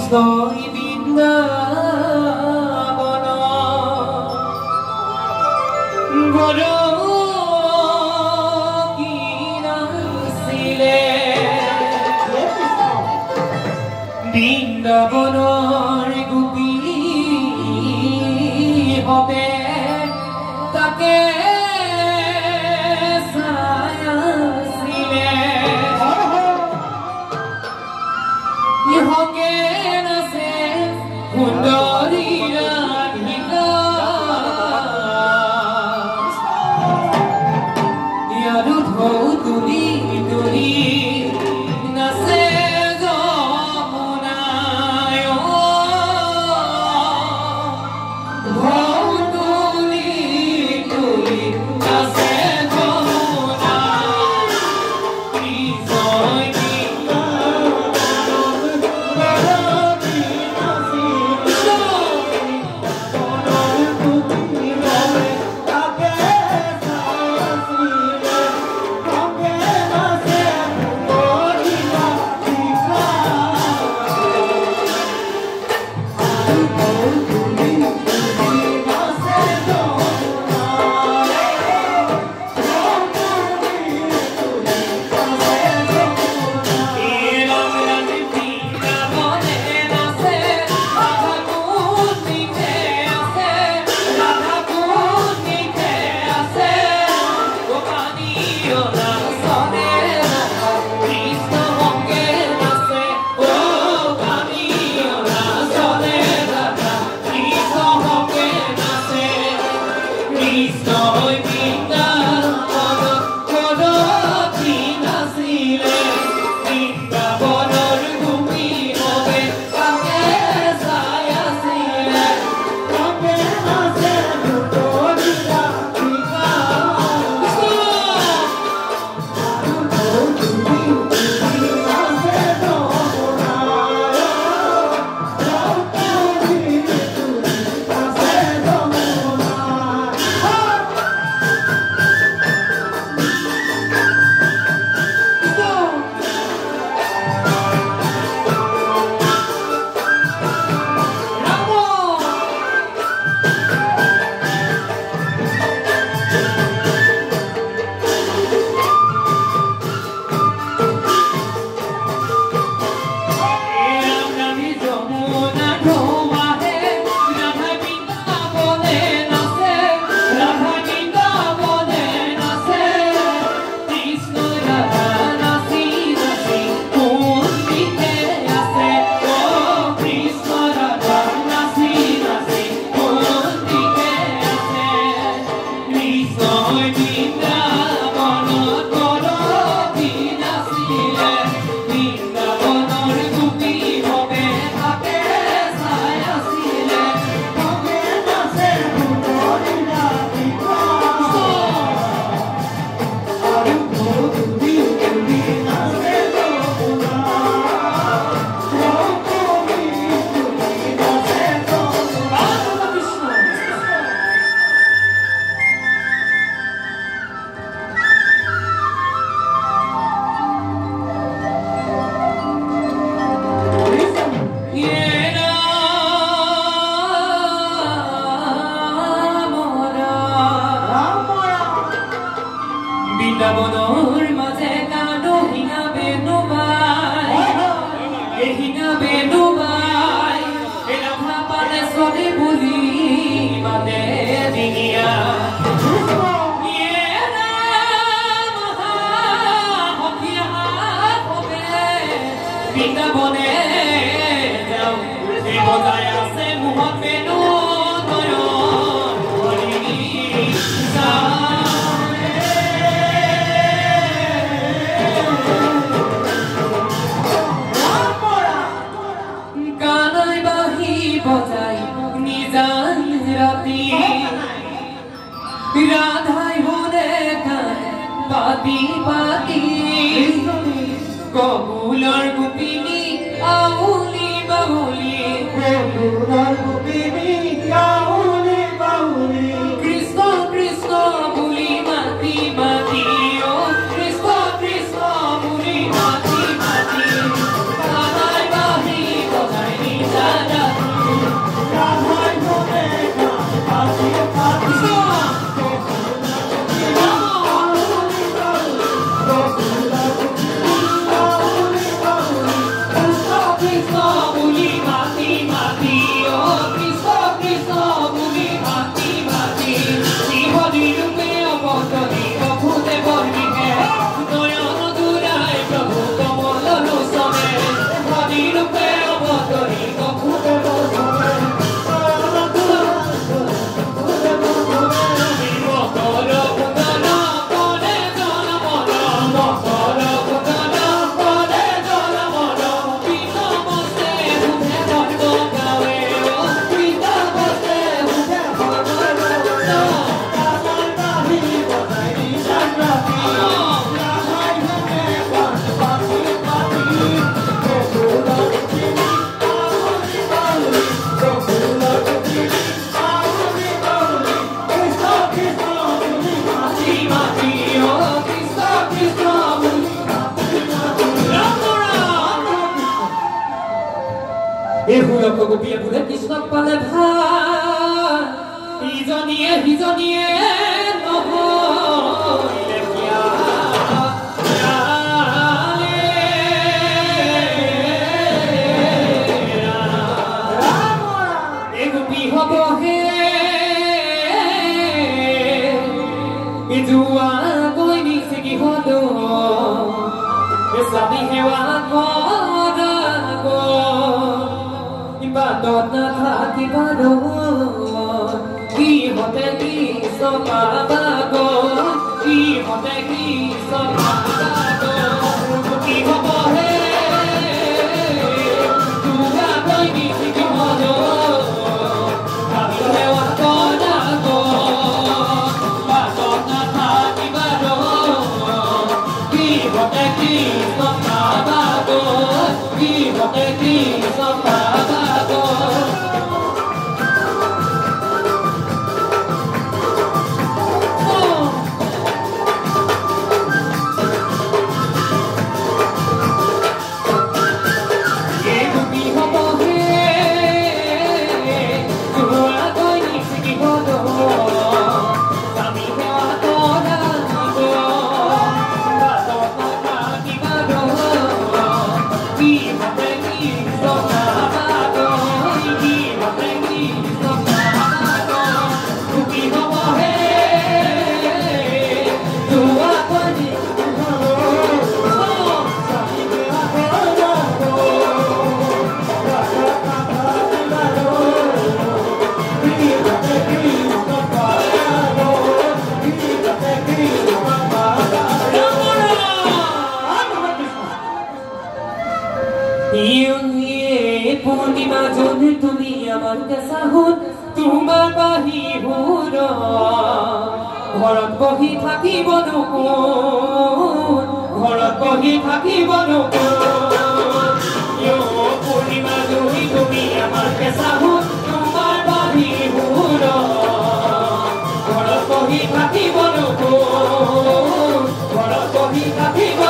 কৃষ্ণই বৃন্দাবন গৰকি নাছিলে বৃন্দাবনৰ গোপী হবে তাকে চাইছিলে ইহকে নাচে সুন্দৰী ৰাধিকা ইয়াৰো ঢৌ তুলি তুলি নাচে বৃন্দাবনৰ মাজে কানো হিনা বেনুবাই এহিনা বেনুবাই এলাভা পালে সদে বুলি মাতে দিগিয়া বৃন্দাবনে যাওঁ এই বজাই আছে মুহত বেনু রাধাই হলে পাতি পাতি কবুলর গোপিনী আউলি বাউলি কবুলর গোপিনী আউলি বাউলি কৃষ্ণ কৃষ্ণ বুলি মাতি মাতি ও কৃষ্ণ কৃষ্ণ বুলি মাতি মাতি রাধাই বাহি বজাই হুলক গোপীয়ে বোলে কৃষ্ণক পালে ভাল ইজনীয়ে সিজনীয়ে নহলে কিয়া এই গোপী হবহে ইজুৱা গৈ নিছে কি হলো স্বামী সেৱা বাদত নাথাকিব কিহতে কি চপাবাগ কিহতে কি চপাবাগ কি হবহে তোৰা গৈ নিছে কি হলো আমি সেৱা কৰাগ বাদত নাথাকিব কিহতে কি চপাবাগ কিহতে কি চপাবাগ পূৰ্ণিমা জন তুমি আমাৰ কেঁচা হল তোমাৰ বাহিৰ ঘৰত বহি থাকিব ঘৰত বহি থাকিব পূৰ্ণিমা জন তুমি আমাৰ কেঁচা হল তোমাৰ বাহিৰ ঘৰত বহি থাকিব ঘৰত বহি থাকিব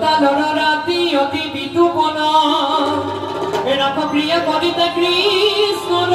কালৰ ৰাতি অতি বিতুপন ৰাস প্ৰিয় কৰিতে কৃষ্ণ